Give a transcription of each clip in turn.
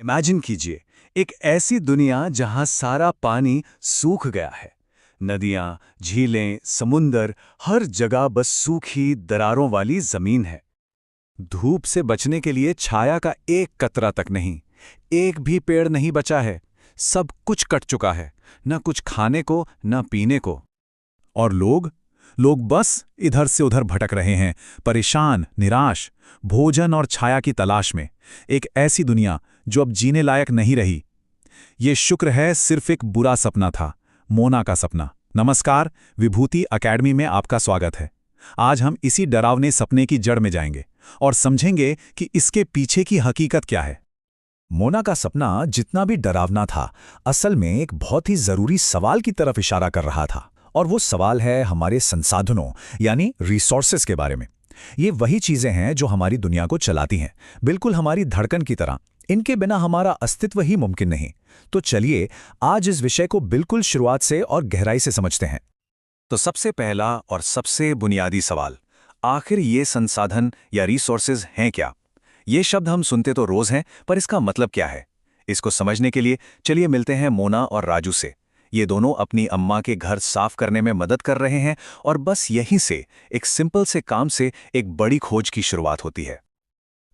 Imagine कीजिए, एक ऐसी दुनिया जहां सारा पानी सूख गया है। नदियां, झीलें, समुंदर, हर जगह बस सूखी दरारों वाली जमीन है। धूप से बचने के लिए छाया का एक कतरा तक नहीं, एक भी पेड़ नहीं बचा है। सब कुछ कट चुका है, न कुछ खाने को न पीने को। और लोग लोग बस इधर से उधर भटक रहे हैं, परेशान, निराश, भोजन और छाया की तलाश में। एक ऐसी दुनिया जो अब जीने लायक नहीं रही। ये शुक्र है सिर्फ एक बुरा सपना था, मोना का सपना। नमस्कार, विभूति एकेडमी में आपका स्वागत है। आज हम इसी डरावने सपने की जड़ में जाएंगे और समझेंगे कि इसके पीछे की हकीकत क्या है। मोना का सपना जितना भी डरावना था, असल में एक बहुत ही जरूरी सवाल की तरफ इशारा कर रहा था। और वो सवाल है हमारे संसाधनों यानी रिसोर्सेज के बारे में। ये वही चीजें हैं जो हमारी दुनिया को चलाती हैं, बिल्कुल हमारी धड़कन की तरह। इनके बिना हमारा अस्तित्व ही मुमकिन नहीं। तो चलिए आज इस विषय को बिल्कुल शुरुआत से और गहराई से समझते हैं। तो सबसे पहला और सबसे बुनियादी सवाल, आखिर ये संसाधन या रिसोर्सेज हैं क्या? ये शब्द हम सुनते तो रोज हैं, पर इसका मतलब क्या है? इसको समझने के लिए चलिए मिलते हैं मोना और राजू से। ये दोनों अपनी अम्मा के घर साफ करने में मदद कर रहे हैं और बस यहीं से, एक सिंपल से काम से एक बड़ी खोज की शुरुआत होती है।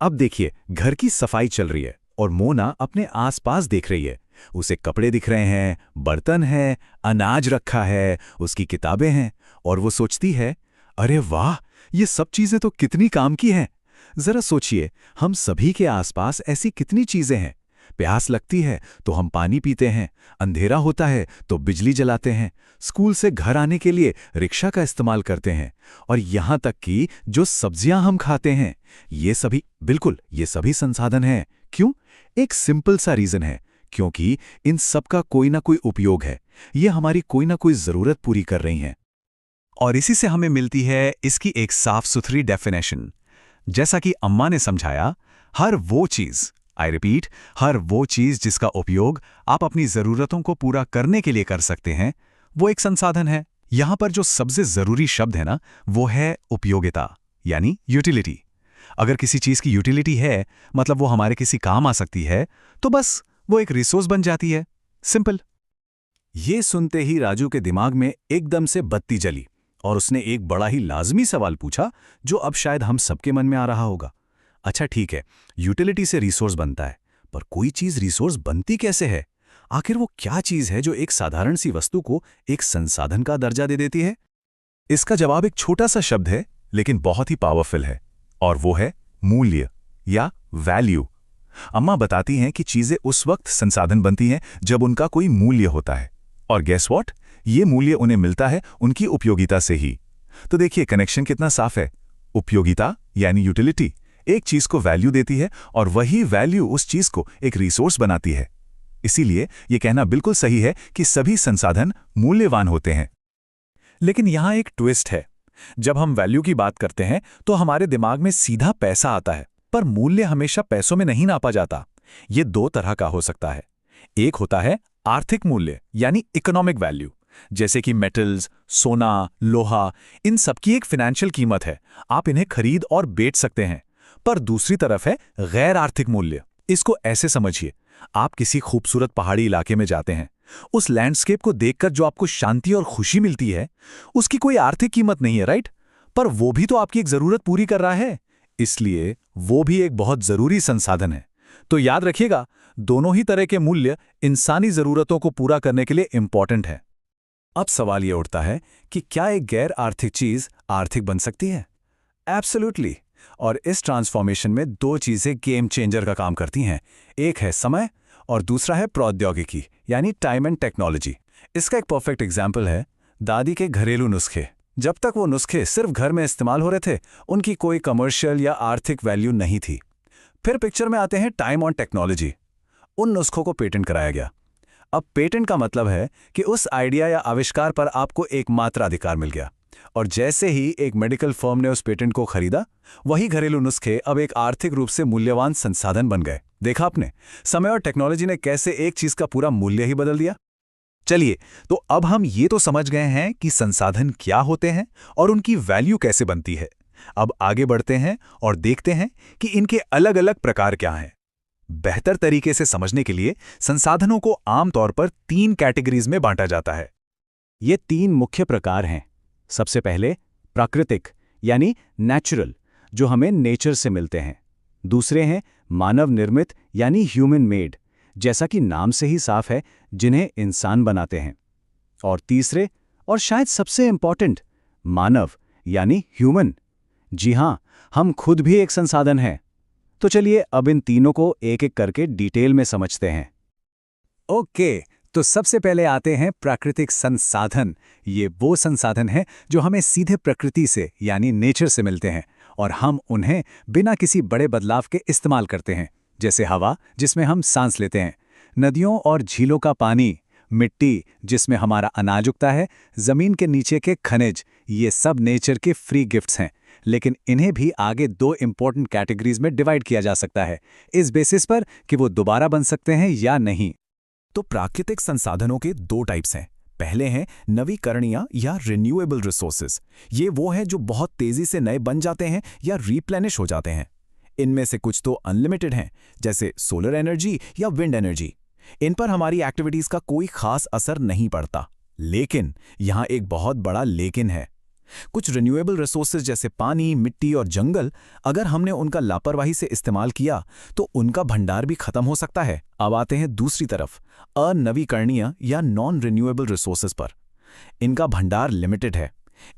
अब देखिए, घर की सफाई चल रही है और मोना अपने आसपास देख रही है। उसे कपड़े दिख रहे हैं, बर्तन है, अनाज रखा है, उसकी किताबें हैं, और वो सोचती है, अरे वाह, ये सब चीजें तो कितनी काम की हैं। जरा सोचिए, हम सभी के आसपास ऐसी कितनी चीजें हैं। प्यास लगती है तो हम पानी पीते हैं, अंधेरा होता है तो बिजली जलाते हैं, स्कूल से घर आने के लिए रिक्शा का इस्तेमाल करते हैं, और यहाँ तक कि जो सब्जियां हम खाते हैं, ये सभी, बिल्कुल ये सभी संसाधन हैं। क्यों? एक सिंपल सा रीजन है, क्योंकि इन सब का कोई ना कोई उपयोग है। ये हमारी कोई ना कोई जरूरत पूरी कर रही हैं। और इसी से हमें मिलती है इसकी एक साफ सुथरी डेफिनेशन। जैसा कि अम्मा ने समझाया, हर वो चीज, आई रिपीट, हर वो चीज जिसका उपयोग आप अपनी जरूरतों को पूरा करने के लिए कर सकते हैं, वो एक संसाधन है। यहां पर जो सबसे जरूरी शब्द है ना, वो है उपयोगिता, यानी यूटिलिटी। अगर किसी चीज की यूटिलिटी है, मतलब वो हमारे किसी काम आ सकती है, तो बस वो एक रिसोर्स बन जाती है। सिंपल। ये सुनते ही राजू के दिमाग में एकदम से बत्ती जली और उसने एक बड़ा ही लाजमी सवाल पूछा, जो अब शायद हम सबके मन में आ रहा होगा। अच्छा ठीक है, यूटिलिटी से रिसोर्स बनता है, पर कोई चीज रिसोर्स बनती कैसे है? आखिर वो क्या चीज है जो एक साधारण सी वस्तु को एक संसाधन का दर्जा दे देती है? इसका जवाब एक छोटा सा शब्द है, लेकिन बहुत ही पावरफुल है, और वो है मूल्य या वैल्यू। अम्मा बताती हैं कि चीजें उस वक्त संसाधन बनती हैं जब उनका कोई मूल्य होता है। और गेस व्हाट? ये मूल्य उन्हें मिलता है उनकी उपयोगिता से ही। तो देखिए कनेक्शन कितना साफ है। उपयोगिता यानी यूटिलिटी एक चीज को वैल्यू देती है, और वही वैल्यू उस चीज को एक रिसोर्स बनाती है। इसीलिए यह कहना बिल्कुल सही है कि सभी संसाधन मूल्यवान होते हैं। लेकिन यहां एक ट्विस्ट है। जब हम वैल्यू की बात करते हैं तो हमारे दिमाग में सीधा पैसा आता है, पर मूल्य हमेशा पैसों में नहीं नापा जाता। ये दो तरह का हो सकता है। एक होता है आर्थिक मूल्य यानी इकोनॉमिक वैल्यू, जैसे कि मेटल्स, सोना, लोहा, इन सबकी एक फाइनेंशियल कीमत है, आप इन्हें खरीद और बेच सकते हैं। पर दूसरी तरफ है गैर आर्थिक मूल्य। इसको ऐसे समझिए, आप किसी खूबसूरत पहाड़ी इलाके में जाते हैं। उस लैंडस्केप को देखकर जो आपको शांति और खुशी मिलती है, उसकी कोई आर्थिक कीमत नहीं है, राइट? पर वो भी तो आपकी एक जरूरत पूरी कर रहा है, इसलिए वो भी एक बहुत जरूरी संसाधन है। तो याद रखिएगा, दोनों ही तरह के मूल्य इंसानी जरूरतों को पूरा करने के लिए इंपॉर्टेंट है। अब सवाल यह उठता है कि क्या एक गैर आर्थिक चीज आर्थिक बन सकती है? एब्सोल्युटली। और इस ट्रांसफॉर्मेशन में दो चीजें गेम चेंजर का काम करती हैं। एक है समय और दूसरा है प्रौद्योगिकी यानी टाइम एंड टेक्नोलॉजी। इसका एक परफेक्ट एग्जाम्पल है दादी के घरेलू नुस्खे। जब तक वो नुस्खे सिर्फ घर में इस्तेमाल हो रहे थे, उनकी कोई कमर्शियल या आर्थिक वैल्यू नहीं थी। फिर पिक्चर में आते हैं टाइम और टेक्नोलॉजी। उन नुस्खों को पेटेंट कराया गया। अब पेटेंट का मतलब है कि उस आइडिया या आविष्कार पर आपको एक मात्राधिकार मिल गया, और जैसे ही एक मेडिकल फर्म ने उस पेटेंट को खरीदा, वही घरेलू नुस्खे अब एक आर्थिक रूप से मूल्यवान संसाधन बन गए। देखा आपने, समय और टेक्नोलॉजी ने कैसे एक चीज का पूरा मूल्य ही बदल दिया। चलिए, तो अब हम ये तो समझ गए हैं कि संसाधन क्या होते हैं और उनकी वैल्यू कैसे बनती है। अब आगे बढ़ते हैं और देखते हैं कि इनके अलग अलग प्रकार क्या हैं। बेहतर तरीके से समझने के लिए संसाधनों को आमतौर पर 3 कैटेगरीज में बांटा जाता है। ये 3 मुख्य प्रकार हैं। सबसे पहले प्राकृतिक यानी नेचुरल, जो हमें नेचर से मिलते हैं। दूसरे हैं मानव निर्मित यानी ह्यूमन मेड, जैसा कि नाम से ही साफ है, जिन्हें इंसान बनाते हैं। और तीसरे, और शायद सबसे इंपॉर्टेंट, मानव यानी ह्यूमन। जी हां, हम खुद भी एक संसाधन हैं। तो चलिए अब इन तीनों को एक-एक करके डिटेल में समझते हैं। ओके, तो सबसे पहले आते हैं प्राकृतिक संसाधन। ये वो संसाधन हैं जो हमें सीधे प्रकृति से यानी नेचर से मिलते हैं और हम उन्हें बिना किसी बड़े बदलाव के इस्तेमाल करते हैं, जैसे हवा जिसमें हम सांस लेते हैं, नदियों और झीलों का पानी, मिट्टी जिसमें हमारा अनाज उगता है, जमीन के नीचे के खनिज। ये सब नेचर के फ्री गिफ्ट्स हैं, लेकिन इन्हें भी आगे 2 इंपॉर्टेंट कैटेगरीज में डिवाइड किया जा सकता है, इस बेसिस पर कि वो दोबारा बन सकते हैं या नहीं। तो प्राकृतिक संसाधनों के 2 टाइप्स हैं। पहले हैं नवीकरणीय या रिन्यूएबल रिसोर्सेज। ये वो हैं जो बहुत तेजी से नए बन जाते हैं या रिप्लेनिश हो जाते हैं। इनमें से कुछ तो अनलिमिटेड हैं, जैसे सोलर एनर्जी या विंड एनर्जी। इन पर हमारी एक्टिविटीज का कोई खास असर नहीं पड़ता। लेकिन यहाँ एक बहुत बड़ा लेकिन है। कुछ रिन्यूएबल रिसोर्सेज जैसे पानी, मिट्टी और जंगल, अगर हमने उनका लापरवाही से इस्तेमाल किया तो उनका भंडार भी खत्म हो सकता है। अब आते हैं दूसरी तरफ, अनवीकरणीय या नॉन रिन्यूएबल रिसोर्सेज पर। इनका भंडार लिमिटेड है।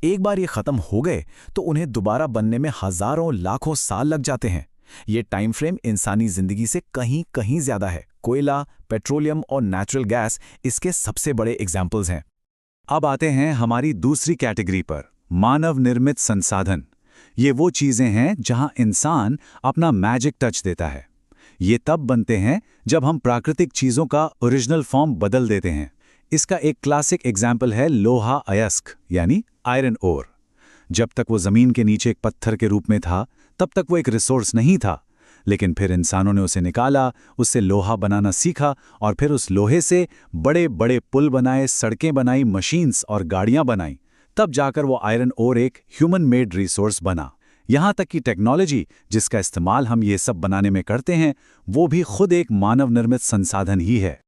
एक बार ये खत्म हो गए तो उन्हें दोबारा बनने में हजारों लाखों साल लग जाते हैं। ये टाइम फ्रेम इंसानी जिंदगी से कहीं कहीं ज्यादा है। कोयला, पेट्रोलियम और नेचुरल गैस इसके सबसे बड़े एग्जाम्पल्स हैं। अब आते हैं हमारी दूसरी कैटेगरी पर, मानव निर्मित संसाधन। ये वो चीजें हैं जहां इंसान अपना मैजिक टच देता है। ये तब बनते हैं जब हम प्राकृतिक चीजों का ओरिजिनल फॉर्म बदल देते हैं। इसका एक क्लासिक एग्जाम्पल है लोहा अयस्क यानी आयरन ओर। जब तक वो जमीन के नीचे एक पत्थर के रूप में था, तब तक वो एक रिसोर्स नहीं था। लेकिन फिर इंसानों ने उसे निकाला, उससे लोहा बनाना सीखा और फिर उस लोहे से बड़े बड़े पुल बनाए, सड़कें बनाई, मशीन्स और गाड़ियां बनाई। तब जाकर वो आयरन ओर एक ह्यूमन मेड रिसोर्स बना। यहाँ तक कि टेक्नोलॉजी जिसका इस्तेमाल हम ये सब बनाने में करते हैं, वो भी खुद एक मानव निर्मित संसाधन ही है।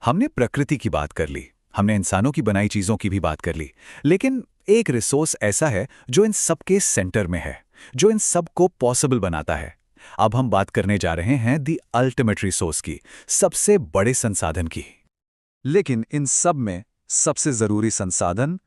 हमने प्रकृति की बात कर ली, हमने इंसानों की बनाई चीजों की भी बात कर ली, लेकिन एक रिसोर्स ऐसा है जो इन सबके सेंटर में है, जो इन सब को पॉसिबल बनाता है। अब हम बात करने जा रहे हैं दी अल्टीमेट रिसोर्स की, सबसे बड़े संसाधन की। लेकिन इन सब में सबसे जरूरी संसाधन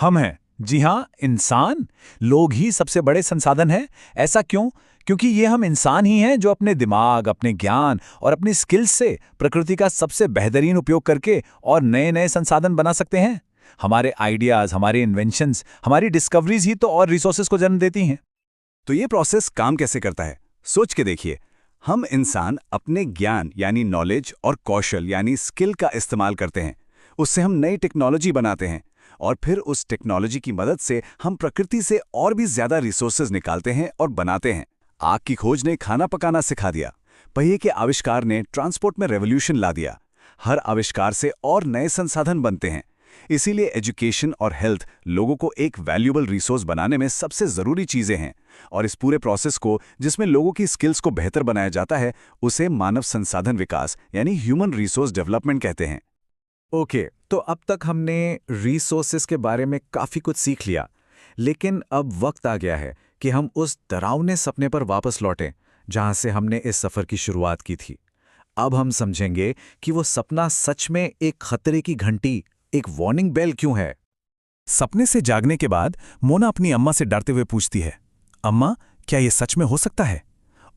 हम हैं। जी हाँ, इंसान। लोग ही सबसे बड़े संसाधन हैं। ऐसा क्यों? क्योंकि ये हम इंसान ही हैं जो अपने दिमाग, अपने ज्ञान और अपनी स्किल्स से प्रकृति का सबसे बेहतरीन उपयोग करके और नए नए संसाधन बना सकते हैं। हमारे आइडियाज, हमारे इन्वेंशंस, हमारी डिस्कवरीज ही तो और रिसोर्सेज को जन्म देती हैं। तो ये प्रोसेस काम कैसे करता है, सोच के देखिए। हम इंसान अपने ज्ञान यानी नॉलेज और कौशल यानी स्किल का इस्तेमाल करते हैं। उससे हम नई टेक्नोलॉजी बनाते हैं और फिर उस टेक्नोलॉजी की मदद से हम प्रकृति से और भी ज्यादा रिसोर्सेज निकालते हैं और बनाते हैं। आग की खोज ने खाना पकाना सिखा दिया। पहिए के आविष्कार ने ट्रांसपोर्ट में रेवोल्यूशन ला दिया। हर आविष्कार से और नए संसाधन बनते हैं। इसीलिए एजुकेशन और हेल्थ लोगों को एक वैल्यूएबल रिसोर्स बनाने में सबसे जरूरी चीजें हैं। और इस पूरे प्रोसेस को, जिसमें लोगों की स्किल्स को बेहतर बनाया जाता है, उसे मानव संसाधन विकास यानी ह्यूमन रिसोर्स डेवलपमेंट कहते हैं। ओके, तो अब तक हमने रिसोर्सेज के बारे में काफी कुछ सीख लिया, लेकिन अब वक्त आ गया है कि हम उस डरावने सपने पर वापस लौटें जहां से हमने इस सफर की शुरुआत की थी। अब हम समझेंगे कि वो सपना सच में एक खतरे की घंटी, एक वार्निंग बेल क्यों है। सपने से जागने के बाद मोना अपनी अम्मा से डरते हुए पूछती है, अम्मा, क्या ये सच में हो सकता है?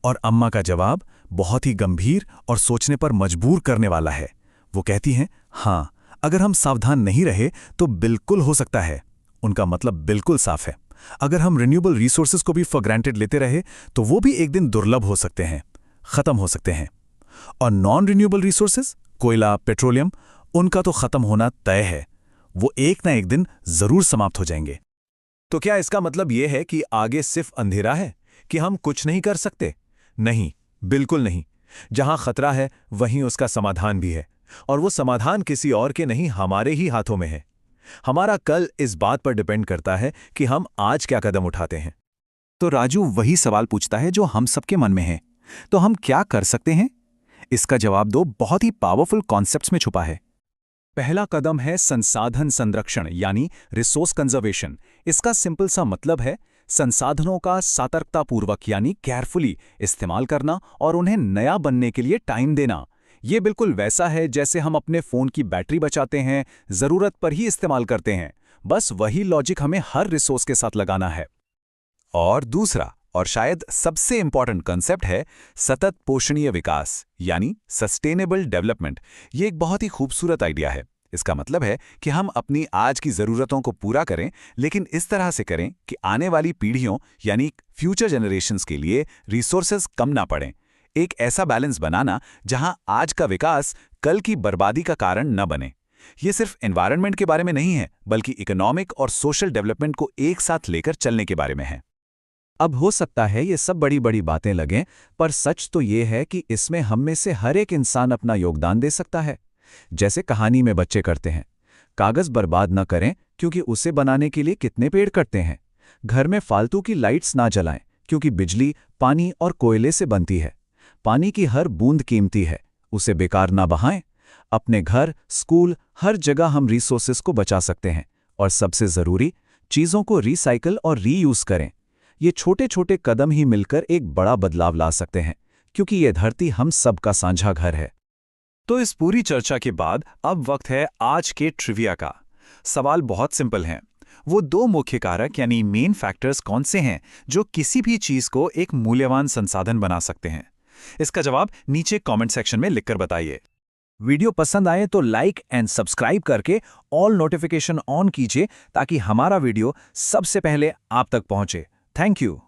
और अम्मा का जवाब बहुत ही गंभीर और सोचने पर मजबूर करने वाला है। वो कहती हैं, हाँ, अगर हम सावधान नहीं रहे तो बिल्कुल हो सकता है। उनका मतलब बिल्कुल साफ है। अगर हम रिन्यूएबल रिसोर्सेज को भी फॉर ग्रांटेड लेते रहे तो वो भी एक दिन दुर्लभ हो सकते हैं, खत्म हो सकते हैं। और नॉन रिन्यूएबल रिसोर्सेज, कोयला, पेट्रोलियम, उनका तो खत्म होना तय है। वो एक ना एक दिन जरूर समाप्त हो जाएंगे। तो क्या इसका मतलब यह है कि आगे सिर्फ अंधेरा है, कि हम कुछ नहीं कर सकते? नहीं, बिल्कुल नहीं। जहां खतरा है वहीं उसका समाधान भी है, और वो समाधान किसी और के नहीं, हमारे ही हाथों में है। हमारा कल इस बात पर डिपेंड करता है कि हम आज क्या कदम उठाते हैं। तो राजू वही सवाल पूछता है जो हम सबके मन में है। तो हम क्या कर सकते हैं? इसका जवाब दो बहुत ही पावरफुल कॉन्सेप्ट्स में छुपा है। पहला कदम है संसाधन संरक्षण यानी रिसोर्स कंजर्वेशन। इसका सिंपल सा मतलब है संसाधनों का सतर्कतापूर्वक यानी केयरफुली इस्तेमाल करना और उन्हें नया बनने के लिए टाइम देना। ये बिल्कुल वैसा है जैसे हम अपने फ़ोन की बैटरी बचाते हैं, ज़रूरत पर ही इस्तेमाल करते हैं। बस वही लॉजिक हमें हर रिसोर्स के साथ लगाना है। और दूसरा और शायद सबसे इंपॉर्टेंट कंसेप्ट है सतत पोषणीय विकास यानी सस्टेनेबल डेवलपमेंट। ये एक बहुत ही खूबसूरत आइडिया है। इसका मतलब है कि हम अपनी आज की ज़रूरतों को पूरा करें, लेकिन इस तरह से करें कि आने वाली पीढ़ियों यानी फ्यूचर जनरेशन्स के लिए रिसोर्सेज कम ना पड़ें। एक ऐसा बैलेंस बनाना जहां आज का विकास कल की बर्बादी का कारण न बने। ये सिर्फ एनवायरनमेंट के बारे में नहीं है, बल्कि इकोनॉमिक और सोशल डेवलपमेंट को एक साथ लेकर चलने के बारे में है। अब हो सकता है ये सब बड़ी बड़ी बातें लगें, पर सच तो ये है कि इसमें हम में से हर एक इंसान अपना योगदान दे सकता है। जैसे कहानी में बच्चे करते हैं, कागज बर्बाद न करें क्योंकि उसे बनाने के लिए कितने पेड़ कटते हैं। घर में फालतू की लाइट्स ना जलाएं क्योंकि बिजली पानी और कोयले से बनती है। पानी की हर बूंद कीमती है, उसे बेकार ना बहाएं। अपने घर, स्कूल, हर जगह हम रिसोर्सेज को बचा सकते हैं। और सबसे ज़रूरी, चीज़ों को रिसाइकल और रीयूज़ करें। ये छोटे छोटे कदम ही मिलकर एक बड़ा बदलाव ला सकते हैं, क्योंकि ये धरती हम सबका साझा घर है। तो इस पूरी चर्चा के बाद अब वक्त है आज के ट्रिविया का। सवाल बहुत सिंपल है, वो दो मुख्य कारक यानी मेन फैक्टर्स कौन से हैं जो किसी भी चीज़ को एक मूल्यवान संसाधन बना सकते हैं? इसका जवाब नीचे कमेंट सेक्शन में लिखकर बताइए। वीडियो पसंद आए तो लाइक एंड सब्सक्राइब करके ऑल नोटिफिकेशन ऑन कीजिए ताकि हमारा वीडियो सबसे पहले आप तक पहुंचे। Thank you.